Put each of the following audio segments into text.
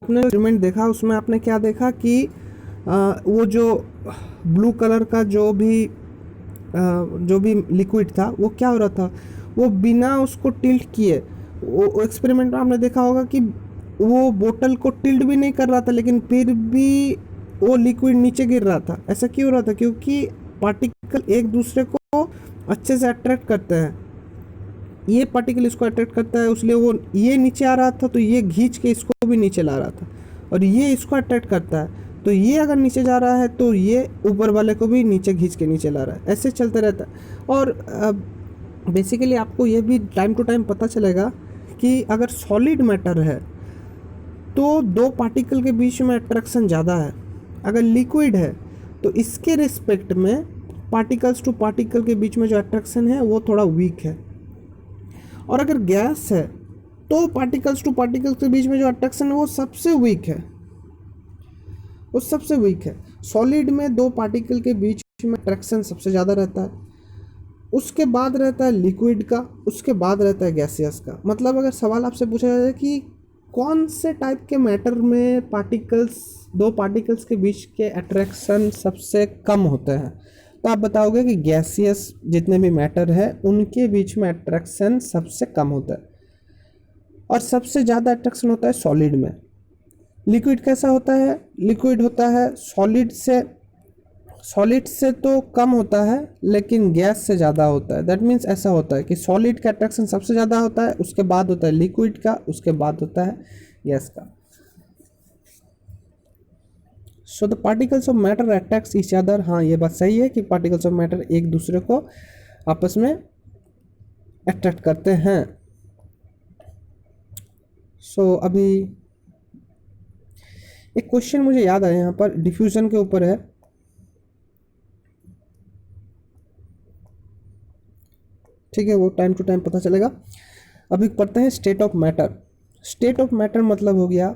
आपने एक्सपेरिमेंट देखा, उसमें आपने क्या देखा कि वो जो ब्लू कलर का जो भी लिक्विड था वो क्या हो रहा था, वो बिना उसको टिल्ट किए, वो एक्सपेरिमेंट में आपने देखा होगा कि वो बोतल को टिल्ट भी नहीं कर रहा था, लेकिन फिर भी वो लिक्विड नीचे गिर रहा था। ऐसा क्यों हो रहा था? क्योंकि पार्टिकल एक दूसरे को अच्छे से अट्रैक्ट करते हैं। ये पार्टिकल इसको अट्रैक्ट करता है, इसलिए वो ये नीचे आ रहा था तो ये खींच के इसको भी नीचे ला रहा था, और ये इसको अट्रैक्ट करता है तो ये अगर नीचे जा रहा है तो ये ऊपर वाले को भी नीचे खींच के नीचे ला रहा है। ऐसे चलते रहता है। और बेसिकली आपको ये भी टाइम टू टाइम पता चलेगा कि अगर सॉलिड मैटर है तो दो पार्टिकल के बीच में अट्रैक्शन ज़्यादा है। अगर लिक्विड है तो इसके रिस्पेक्ट में पार्टिकल्स टू पार्टिकल के बीच में जो अट्रैक्शन है वो थोड़ा वीक है। और अगर गैस है तो पार्टिकल्स टू पार्टिकल्स के बीच में जो अट्रैक्शन है वो सबसे वीक है, वो सबसे वीक है। सॉलिड में दो पार्टिकल के बीच में अट्रैक्शन सबसे ज़्यादा रहता है, उसके बाद रहता है लिक्विड का, उसके बाद रहता है गैसियस का। मतलब अगर सवाल आपसे पूछा जाए कि कौन से टाइप के मैटर में दो पार्टिकल्स के बीच के अट्रैक्शन सबसे कम होते हैं, तो आप बताओगे कि गैसियस जितने भी मैटर है उनके बीच में अट्रैक्शन सबसे कम होता है, और सबसे ज़्यादा अट्रैक्शन होता है सॉलिड में। लिक्विड कैसा होता है? लिक्विड होता है सॉलिड से तो कम होता है लेकिन गैस से ज़्यादा होता है। दैट मीन्स ऐसा होता है कि सॉलिड का अट्रैक्शन सबसे ज़्यादा होता है, उसके बाद होता है लिक्विड का, उसके बाद होता है गैस का। So the particles of matter attracts each other. हाँ, ये बात सही है कि पार्टिकल्स ऑफ मैटर एक दूसरे को आपस में अट्रैक्ट करते हैं। सो अभी एक क्वेश्चन मुझे याद आया यहाँ पर, डिफ्यूजन के ऊपर है। ठीक है, वो टाइम टू टाइम पता चलेगा। अभी पढ़ते हैं state of matter. State of matter मतलब हो गया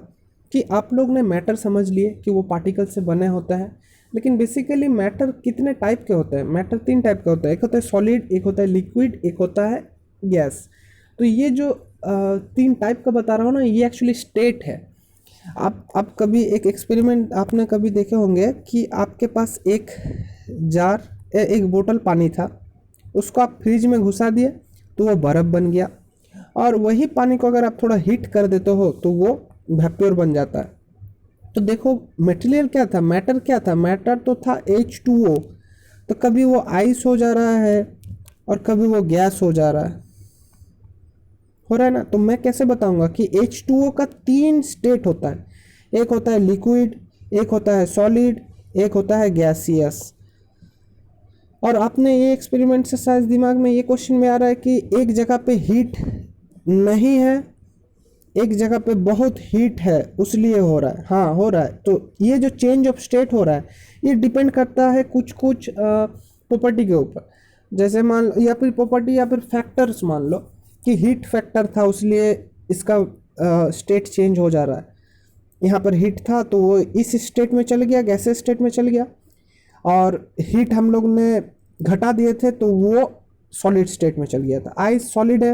कि आप लोग ने मैटर समझ लिए कि वो पार्टिकल से बने होता है, लेकिन बेसिकली मैटर कितने टाइप के होते हैं? मैटर तीन टाइप का होता है, एक होता है सॉलिड, एक होता है लिक्विड, एक होता है गैस। तो ये जो तीन टाइप का बता रहा हूँ ना, ये एक्चुअली स्टेट है। आप कभी एक एक्सपेरिमेंट आपने कभी देखे होंगे कि आपके पास एक एक बोतल पानी था, उसको आप फ्रिज में घुसा दिए तो वो बर्फ़ बन गया, और वही पानी को अगर आप थोड़ा हीट कर देते हो तो वो वेपोर बन जाता है। तो देखो मटेरियल क्या था, मैटर क्या था? मैटर तो था H2O। तो कभी वो आइस हो जा रहा है और कभी वो गैस हो जा रहा है, हो रहा है ना। तो मैं कैसे बताऊंगा कि H2O का तीन स्टेट होता है, एक होता है लिक्विड, एक होता है सॉलिड, एक होता है गैसियस। और आपने ये एक्सपेरिमेंट से शायद दिमाग में ये क्वेश्चन में आ रहा है कि एक जगह पे हीट नहीं है, एक जगह पे बहुत हीट है, उसलिए हो रहा है। हाँ, हो रहा है। तो ये जो चेंज ऑफ स्टेट हो रहा है ये डिपेंड करता है कुछ कुछ प्रॉपर्टी के ऊपर। जैसे मान लो, या फिर प्रॉपर्टी या फिर फैक्टर्स, मान लो कि हीट फैक्टर था इसलिए इसका स्टेट चेंज हो जा रहा है। यहाँ पर हीट था तो वो इस स्टेट में चल गया, गैसेस स्टेट में चल गया, और हीट हम लोग ने घटा दिए थे तो वो सॉलिड स्टेट में चल गया था। आइस सॉलिड है,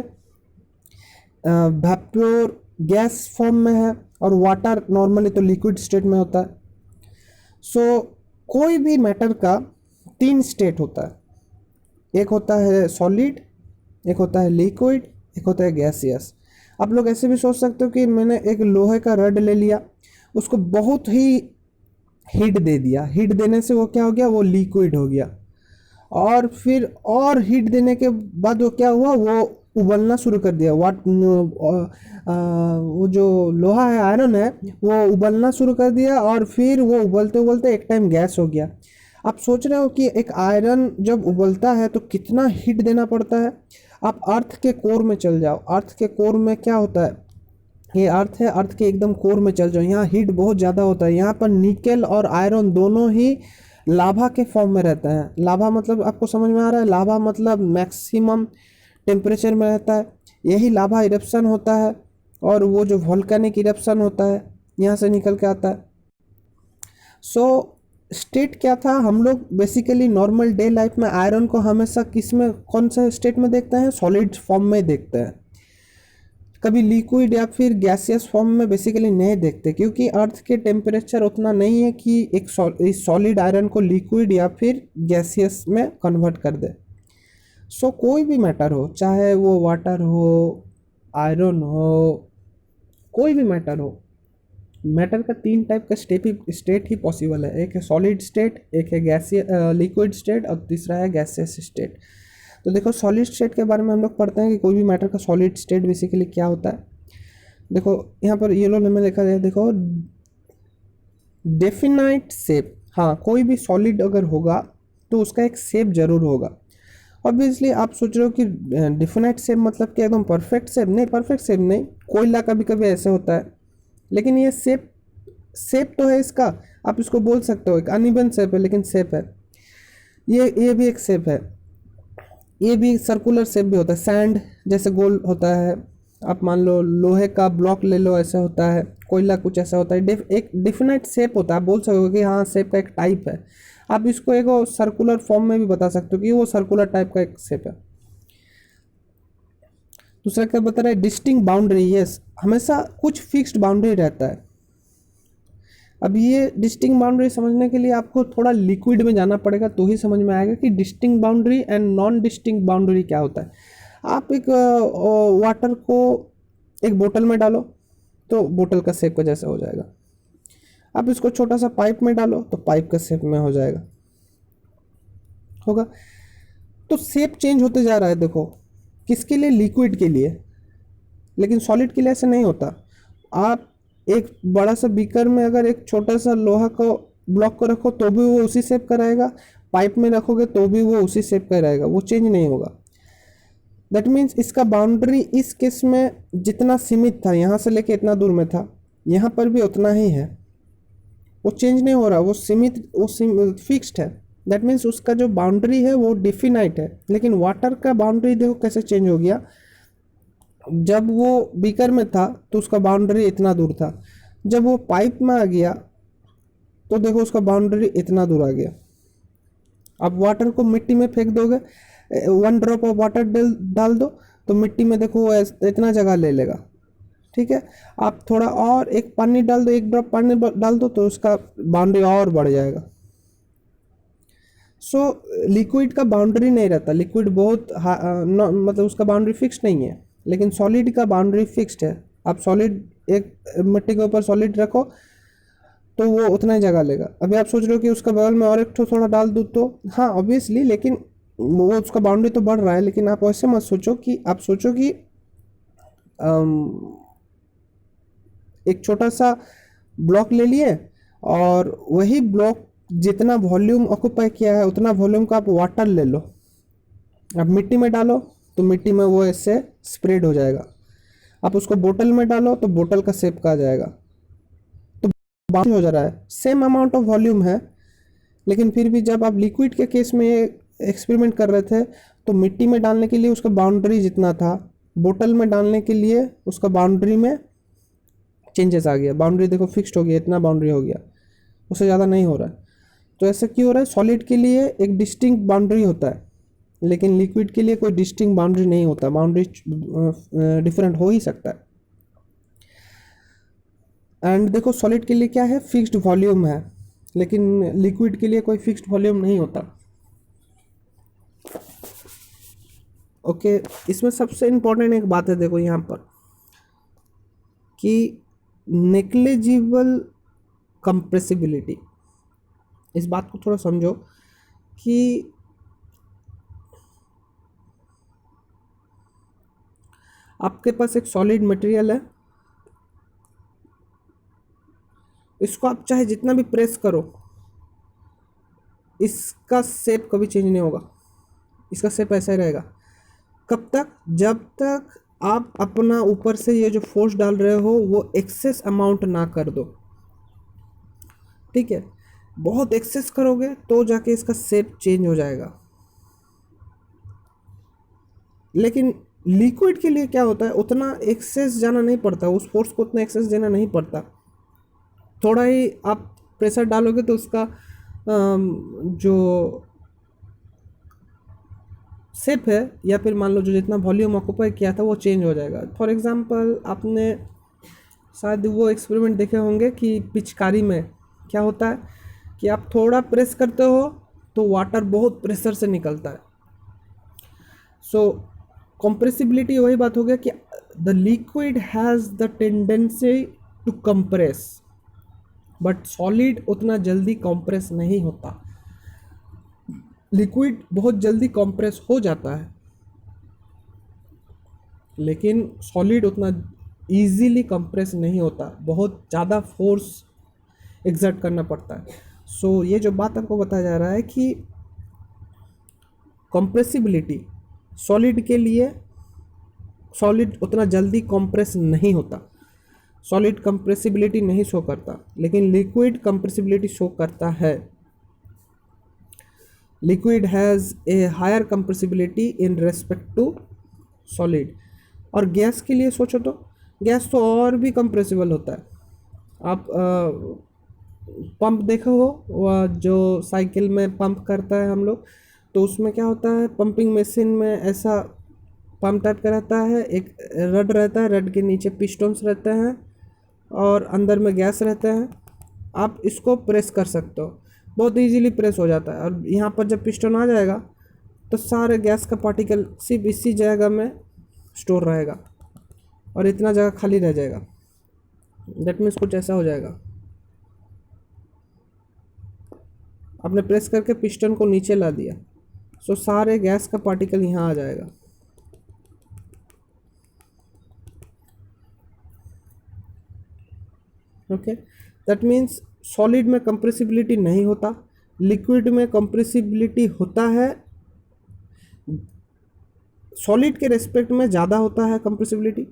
वेपोर गैस फॉर्म में है, और वाटर नॉर्मली तो लिक्विड स्टेट में होता है। सो कोई भी मैटर का तीन स्टेट होता है, एक होता है सॉलिड, एक होता है लिक्विड, एक होता है गैसियस। आप लोग ऐसे भी सोच सकते हो कि मैंने एक लोहे का रड ले लिया, उसको बहुत ही हीट दे दिया, हीट देने से वो क्या हो गया, वो लिक्विड हो गया, और फिर और हीट देने के बाद वो क्या हुआ, वो उबलना शुरू कर दिया। वो जो लोहा है, आयरन है, वो उबलना शुरू कर दिया, और फिर वो उबलते उबलते एक टाइम गैस हो गया। आप सोच रहे हो कि एक आयरन जब उबलता है तो कितना हीट देना पड़ता है। आप अर्थ के कोर में चल जाओ, अर्थ के कोर में क्या होता है, ये अर्थ है, अर्थ के एकदम कोर में चल जाओ, यहाँ हीट बहुत ज़्यादा होता है। यहाँ पर निकेल और आयरन दोनों ही लाभा के फॉर्म में रहते हैं। लाभा मतलब आपको समझ में आ रहा है? लाभा मतलब मैक्सिमम टेम्परेचर में रहता है, यही लाभा इरप्शन होता है, और वो जो वोल्केनिक इरप्शन होता है यहाँ से निकल के आता है। सो स्टेट क्या था? हम लोग बेसिकली नॉर्मल डे लाइफ में आयरन को हमेशा किस में, कौन से स्टेट में देखते हैं? सॉलिड फॉर्म में देखते हैं। कभी लिक्विड या फिर गैसियस फॉर्म में बेसिकली नहीं देखते, क्योंकि अर्थ के टेम्परेचर उतना नहीं है कि एक सॉलिड आयरन को लिक्विड या फिर गैसियस में कन्वर्ट कर दे। सो कोई भी मैटर हो, चाहे वो वाटर हो, आयरन हो, कोई भी मैटर हो, मैटर का 3 टाइप का स्टेट ही पॉसिबल है। एक है सॉलिड स्टेट, एक है गैसियस लिक्विड स्टेट, और तीसरा है गैसियस स्टेट। तो देखो सॉलिड स्टेट के बारे में हम लोग पढ़ते हैं कि कोई भी मैटर का सॉलिड स्टेट बेसिकली क्या होता है। देखो यहाँ पर येलो में लिखा है, देखो डेफिनाइट शेप। हाँ, कोई भी सॉलिड अगर होगा तो उसका एक शेप जरूर होगा। ऑब्वियसली आप सोच रहे हो कि डेफिनाइट शेप मतलब कि एकदम परफेक्ट शेप, नहीं, परफेक्ट शेप नहीं, कोयला कभी कभी ऐसे होता है, लेकिन ये शेप तो है इसका, आप इसको बोल सकते हो एक अनइवन शेप है, लेकिन शेप है। ये भी एक शेप है, ये भी सर्कुलर शेप भी होता है, सैंड जैसे गोल होता है। आप मान लो लोहे का ब्लॉक ले लो, ऐसा होता है, कोयला कुछ ऐसा होता है। एक डिफिनाइट शेप होता है, आप बोल सकते कि हाँ शेप का एक टाइप है। आप इसको एक सर्कुलर फॉर्म में भी बता सकते हो कि वो सर्कुलर टाइप का एक शेप है। दूसरा क्या बता रहा है, डिस्टिंक्ट बाउंड्री। यस, हमेशा कुछ फिक्स्ड बाउंड्री रहता है। अब ये डिस्टिंक्ट बाउंड्री समझने के लिए आपको थोड़ा लिक्विड में जाना पड़ेगा, तो ही समझ में आएगा कि distinct boundary and non distinct boundary क्या होता है। आप एक वाटर को एक बोतल में डालो तो बोतल का शेप का जैसा हो जाएगा। आप इसको छोटा सा पाइप में डालो तो पाइप का शेप में हो जाएगा, होगा। तो शेप चेंज होते जा रहा है, देखो किसके लिए, लिक्विड के लिए, लेकिन सॉलिड के लिए ऐसा नहीं होता। आप एक बड़ा सा बीकर में अगर एक छोटा सा लोहा को ब्लॉक को रखो तो भी वो उसी शेप का रहेगा, पाइप में रखोगे तो भी वो उसी शेप का रहेगा, वो चेंज नहीं होगा। दैट मीन्स इसका बाउंड्री इस केस में जितना सीमित था, यहाँ से लेके इतना दूर में था, यहाँ पर भी उतना ही है, वो चेंज नहीं हो रहा, वो फिक्स्ड है। दैट मीन्स उसका जो बाउंड्री है वो डिफिनाइट है। लेकिन वाटर का बाउंड्री देखो कैसे चेंज हो गया। जब वो बीकर में था तो उसका बाउंड्री इतना दूर था, जब वो पाइप में आ गया तो देखो उसका बाउंड्री इतना दूर आ गया। अब वाटर को मिट्टी में फेंक दोगे, 1 ड्रॉप ऑफ वाटर डाल दो तो मिट्टी में देखो वो इतना जगह ले लेगा, ठीक है। आप थोड़ा और एक पानी डाल दो, 1 ड्रॉप पानी डाल दो तो उसका बाउंड्री और बढ़ जाएगा। सो लिक्विड का बाउंड्री नहीं रहता, लिक्विड बहुत मतलब उसका बाउंड्री फिक्स नहीं है, लेकिन सॉलिड का बाउंड्री फिक्स्ड है। आप सॉलिड एक मिट्टी के ऊपर सॉलिड रखो तो वो उतना ही जगह लेगा। अभी आप सोच रहे हो कि उसका बगल में और एक थोड़ा डाल दूँ तो हाँ ऑब्वियसली, लेकिन वो उसका बाउंड्री तो बढ़ रहा है। लेकिन आप ऐसे मत सोचो कि आप सोचो कि एक छोटा सा ब्लॉक ले लिए और वही ब्लॉक जितना वॉल्यूम ऑक्यूपाई किया है उतना वॉल्यूम का आप वाटर ले लो, आप मिट्टी में डालो तो मिट्टी में वो ऐसे स्प्रेड हो जाएगा। आप उसको बोतल में डालो तो बोतल का शेप का आ जाएगा। तो बाउंड हो जा रहा है, सेम अमाउंट ऑफ वॉल्यूम है, लेकिन फिर भी जब आप लिक्विड के केस में एक्सपेरिमेंट कर रहे थे तो मिट्टी में डालने के लिए उसका बाउंड्री जितना था, बोतल में डालने के लिए उसका बाउंड्री में चेंजेस आ गया। बाउंड्री देखो फिक्स्ड हो गया, इतना बाउंड्री हो गया, उससे ज़्यादा नहीं हो रहा है। तो ऐसा क्यों हो रहा है, सॉलिड के लिए एक डिस्टिंक्ट बाउंड्री होता है, लेकिन लिक्विड के लिए कोई डिस्टिंक्ट बाउंड्री नहीं होता। बाउंड्री डिफरेंट हो ही सकता है। एंड देखो सॉलिड के लिए क्या है, फिक्स्ड वॉल्यूम है, लेकिन लिक्विड के लिए कोई फिक्स्ड वॉल्यूम नहीं होता। ओके, इसमें सबसे इम्पोर्टेंट एक बात है, देखो यहाँ पर कि नेग्लिजिबल कंप्रेसिबिलिटी। इस बात को थोड़ा समझो कि आपके पास एक सॉलिड मटेरियल है, इसको आप चाहे जितना भी प्रेस करो इसका शेप कभी चेंज नहीं होगा, इसका शेप ऐसा ही रहेगा। कब तक, जब तक आप अपना ऊपर से ये जो फोर्स डाल रहे हो वो एक्सेस अमाउंट ना कर दो, ठीक है। बहुत एक्सेस करोगे तो जाके इसका शेप चेंज हो जाएगा। लेकिन लिक्विड के लिए क्या होता है, उतना एक्सेस जाना नहीं पड़ता, उस फोर्स को उतना एक्सेस देना नहीं पड़ता। थोड़ा ही आप प्रेशर डालोगे तो उसका जो शेप है या फिर मान लो जो जितना वॉल्यूम ऑक्यूपाई किया था वो चेंज हो जाएगा। फॉर एग्जांपल आपने शायद वो एक्सपेरिमेंट देखे होंगे कि पिचकारी में क्या होता है कि आप थोड़ा प्रेस करते हो तो वाटर बहुत प्रेशर से निकलता है। सो कंप्रेसिबिलिटी वही बात हो गया कि the liquid has the tendency to compress, but solid उतना जल्दी कंप्रेस नहीं होता। लिक्विड बहुत जल्दी कंप्रेस हो जाता है, लेकिन सॉलिड उतना इजीली कंप्रेस नहीं होता, बहुत ज़्यादा फोर्स एक्सर्ट करना पड़ता है। सो ये जो बात आपको बताया जा रहा है कि कंप्रेसिबिलिटी सॉलिड के लिए, सॉलिड उतना जल्दी कंप्रेस नहीं होता, सॉलिड कंप्रेसिबिलिटी नहीं शो करता, लेकिन लिक्विड कंप्रेसिबिलिटी शो करता है। Liquid has a higher compressibility in respect to solid. और गैस के लिए सोचो तो गैस तो और भी कंप्रेसिबल होता है। आप पंप देखो हो, वह जो साइकिल में पंप करता है हम लोग, तो उसमें क्या होता है, पंपिंग मशीन में ऐसा पंप टाइप का रहता है, एक रड रहता है, रड के नीचे पिस्टन्स रहते हैं और अंदर में गैस रहते हैं। आप इसको प्रेस कर सकते हो, बहुत इजीली प्रेस हो जाता है। और यहाँ पर जब पिस्टन आ जाएगा तो सारे गैस का पार्टिकल सिर्फ इसी जगह में स्टोर रहेगा और इतना जगह खाली रह जाएगा। दैट मीन्स कुछ ऐसा हो जाएगा, आपने प्रेस करके पिस्टन को नीचे ला दिया, सो सारे गैस का पार्टिकल यहाँ आ जाएगा। ओके, दैट मीन्स सॉलिड में कंप्रेसिबिलिटी नहीं होता, लिक्विड में कंप्रेसिबिलिटी होता है, सॉलिड के रेस्पेक्ट में ज़्यादा होता है कंप्रेसिबिलिटी,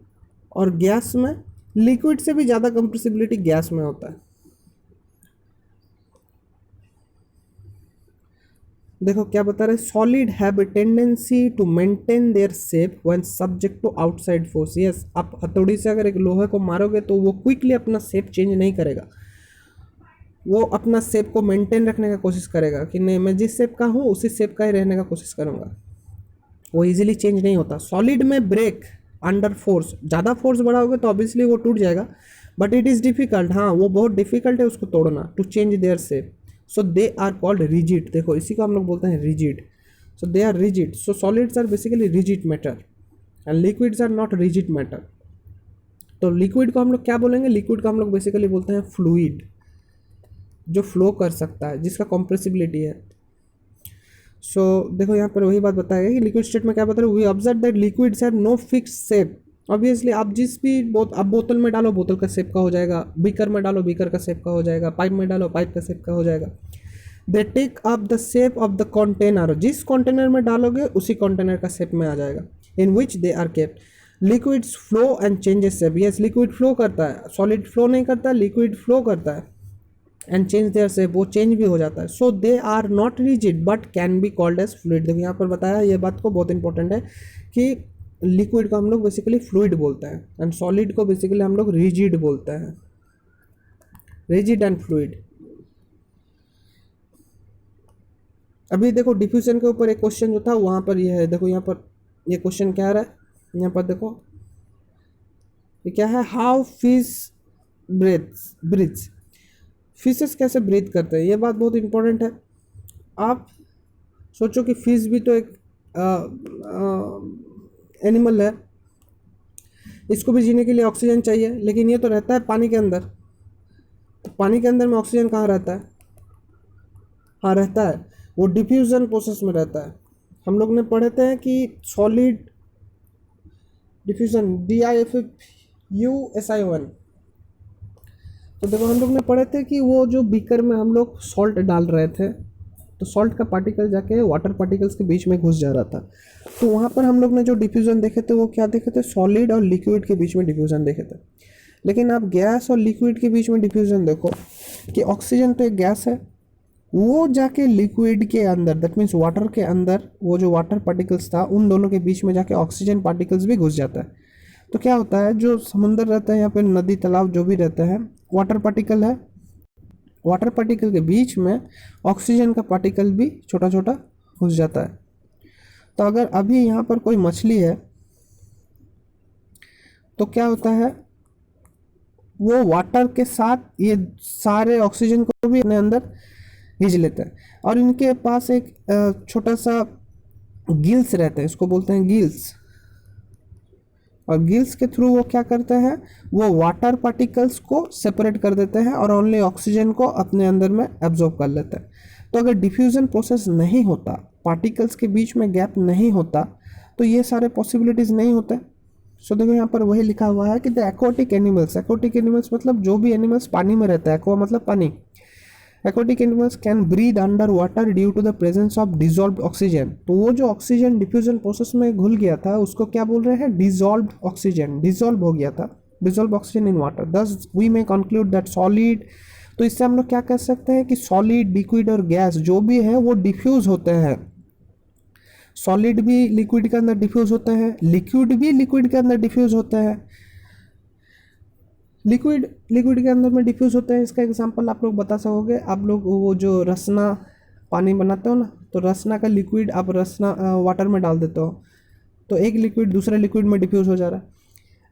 और गैस में लिक्विड से भी ज़्यादा कंप्रेसिबिलिटी गैस में होता है। देखो क्या बता रहे, solid have a tendency to maintain their shape when subject to outside force. Yes, आप हथौड़ी से अगर एक लोहे को मारोगे तो वो क्विकली अपना शेप चेंज नहीं करेगा, वो अपना शेप को मेंटेन रखने का कोशिश करेगा कि नहीं मैं जिस शेप का हूँ उसी शेप का ही रहने का कोशिश करूँगा, वो इजीली चेंज नहीं होता। सॉलिड में ब्रेक अंडर फोर्स, ज़्यादा फोर्स बढ़ाओगे तो ऑब्वियसली वो टूट जाएगा, बट इट इज़ डिफिकल्ट, हाँ वो बहुत डिफिकल्ट है उसको तोड़ना, to change their shape. So they are called rigid. देखो इसी को हम लोग बोलते हैं rigid. So they are rigid. So solids are basically rigid matter and liquids are not rigid matter. तो लिक्विड को हम लोग क्या बोलेंगे, लिक्विड को हम लोग बेसिकली बोलते हैं फ्लूइड, जो फ्लो कर सकता है, जिसका कंप्रेसिबिलिटी है। सो देखो यहाँ पर वही बात बताया कि लिक्विड स्टेट में क्या बता रहे, we observe that liquids have no fixed shape. Obviously आप जिस भी आप बोतल में डालो बोतल का शेप का हो जाएगा, बीकर में डालो बीकर का शेप का हो जाएगा, पाइप में डालो पाइप का शेप का हो जाएगा। They take up the shape of the container, जिस कंटेनर में डालोगे उसी कंटेनर का शेप में आ जाएगा, in which they are kept. Liquids flow and changes shape. Yes, liquid flow करता है, सॉलिड फ्लो नहीं करता, लिक्विड फ्लो करता है एंड चेंज देयर शेप, वो चेंज भी हो जाता है। So they are not rigid but can be called as fluid. देखो यहाँ पर बताया, ये बात को बहुत इंपॉर्टेंट है कि लिक्विड को हम लोग बेसिकली फ्लूइड बोलते हैं एंड सॉलिड को बेसिकली हम लोग रिजिड बोलते हैं, रिजिड एंड फ्लूइड। अभी देखो डिफ्यूजन के ऊपर एक क्वेश्चन जो था वहाँ पर ये है, देखो यहाँ पर ये क्वेश्चन क्या आ रहा है, यहाँ पर देखो ये क्या है, हाउ फिश ब्रीथ्स। फिशेस कैसे ब्रीथ करते हैं, ये बात बहुत इंपॉर्टेंट है। आप सोचो कि फिश भी तो एक एनिमल है, इसको भी जीने के लिए ऑक्सीजन चाहिए, लेकिन ये तो रहता है पानी के अंदर। तो पानी के अंदर में ऑक्सीजन कहाँ रहता है, हाँ रहता है, वो डिफ्यूजन प्रोसेस में रहता है। हम लोग ने पढ़े थे कि सॉलिड डिफ्यूजन DIFUSION। तो देखो हम लोग ने पढ़े थे कि वो जो बीकर में हम लोग सॉल्ट डाल रहे थे तो सॉल्ट का पार्टिकल जाके वाटर पार्टिकल्स के बीच में घुस जा रहा था। तो वहाँ पर हम लोग ने जो डिफ्यूजन देखे थे वो क्या देखे थे, सॉलिड और लिक्विड के बीच में डिफ्यूजन देखे थे। लेकिन आप गैस और लिक्विड के बीच में डिफ्यूजन देखो कि ऑक्सीजन तो एक गैस है, वो जाके लिक्विड के अंदर, दैट मीन्स वाटर के अंदर, वो जो वाटर पार्टिकल्स था उन दोनों के बीच में जाके ऑक्सीजन पार्टिकल्स भी घुस जाता है। तो क्या होता है, जो समुंदर रहता है या फिर नदी तालाब जो भी रहता है, वाटर पार्टिकल है, वाटर पार्टिकल के बीच में ऑक्सीजन का पार्टिकल भी छोटा छोटा घुस जाता है। तो अगर अभी यहाँ पर कोई मछली है तो क्या होता है, वो वाटर के साथ ये सारे ऑक्सीजन को भी अपने अंदर खींच लेता है। और इनके पास एक छोटा सा गिल्स रहते हैं, इसको बोलते हैं गिल्स। और गिल्स के थ्रू वो क्या करते हैं, वो वाटर पार्टिकल्स को सेपरेट कर देते हैं और ओनली ऑक्सीजन को अपने अंदर में एब्जॉर्ब कर लेते हैं। तो अगर डिफ्यूजन प्रोसेस नहीं होता, पार्टिकल्स के बीच में गैप नहीं होता, तो ये सारे पॉसिबिलिटीज़ नहीं होते। सो देखो यहाँ पर वही लिखा हुआ है कि द एक्वाटिक एनिमल्स मतलब जो भी एनिमल्स पानी में रहता है, एक्वा मतलब पानी, aquatic animals can breathe under water due to the presence of dissolved oxygen। तो वो जो ऑक्सीजन डिफ्यूजन प्रोसेस में घुल गया था उसको क्या बोल रहे हैं, डिजॉल्व्ड ऑक्सीजन, डिजॉल्व हो गया था, dissolve oxygen in water. Thus we may conclude that solid, तो इससे हम लोग क्या कह सकते हैं कि सॉलिड, लिक्विड और गैस जो भी है वो डिफ्यूज होते हैं। सॉलिड भी लिक्विड के अंदर डिफ्यूज होते हैं, लिक्विड भी लिक्विड के अंदर डिफ्यूज होते हैं, लिक्विड के अंदर में डिफ्यूज होते हैं। इसका एग्जांपल आप लोग बता सकोगे, आप लोग वो जो रसना पानी बनाते हो ना, तो रसना का लिक्विड आप रसना वाटर में डाल देते हो, तो एक लिक्विड दूसरे लिक्विड में डिफ्यूज हो जा रहा है।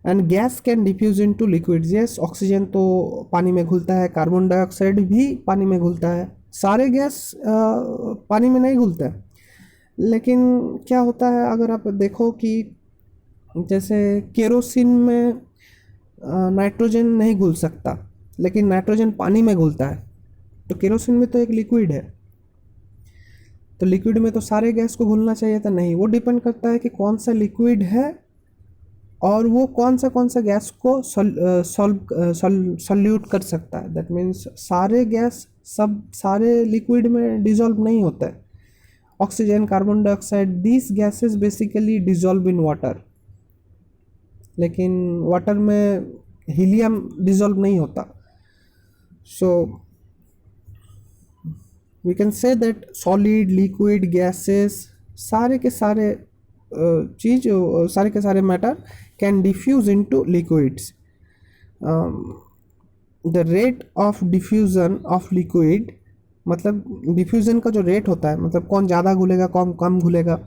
And gas can diffuse into liquids, yes, oxygen तो पानी में घुलता है, कार्बन डाइऑक्साइड भी पानी में घुलता है, सारे गैस पानी में नहीं घुलते हैं। लेकिन क्या होता है, अगर आप देखो कि जैसे केरोसिन में नाइट्रोजन नहीं घुल सकता, लेकिन नाइट्रोजन पानी में घुलता है, तो केरोसिन में तो एक लिक्विड है, तो लिक्विड में तो सारे गैस को घुलना चाहिए था, नहीं, वो डिपेंड करता है कि कौन सा लिक्विड है और वो कौन सा गैस को सॉल्यूट कर सकता है। दैट मीन्स सारे गैस सारे लिक्विड में डिजॉल्व नहीं होता है। Oxygen, carbon dioxide, these gases basically dissolve in water, लेकिन वाटर में हीलियम डिजॉल्व नहीं होता। So we can say that solid, liquid, gases, सारे के सारे सारे के सारे matter can diffuse into liquids. The rate of diffusion of liquid, मतलब डिफ्यूजन का जो रेट होता है, मतलब कौन ज़्यादा घुलेगा कौन कम घुलेगा,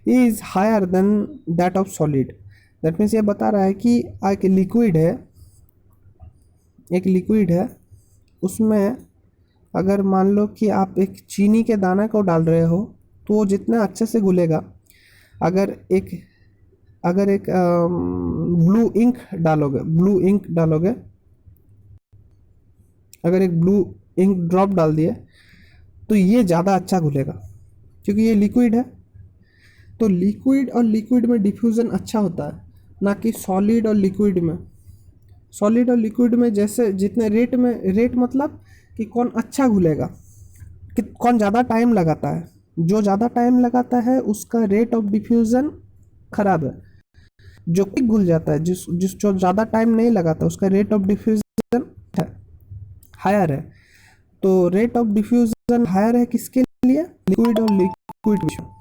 is higher than that of solid. That means ये बता रहा है कि एक लिक्विड है, उसमें अगर मान लो कि आप एक चीनी के दाना को डाल रहे हो तो वो जितना अच्छे से घुलेगा, अगर एक ब्लू इंक डालोगे, अगर एक ब्लू इंक ड्रॉप डाल दिए तो ये ज़्यादा अच्छा घुलेगा क्योंकि ये लिक्विड है। तो लिक्विड और लिक्विड में डिफ्यूज़न अच्छा होता है, ना कि सॉलिड और लिक्विड में। सॉलिड और लिक्विड में जैसे जितने रेट मतलब कि कौन अच्छा घुलेगा, कि कौन ज़्यादा टाइम लगाता है, जो ज़्यादा टाइम लगाता है उसका रेट ऑफ डिफ्यूज़न खराब है। जो क्विक घुल जाता है, जो ज़्यादा टाइम नहीं लगाता, उसका रेट ऑफ डिफ्यूज़न हायर है। तो रेट ऑफ डिफ्यूज़न हायर है किसके लिए, लिक्विड और लिक्विड में।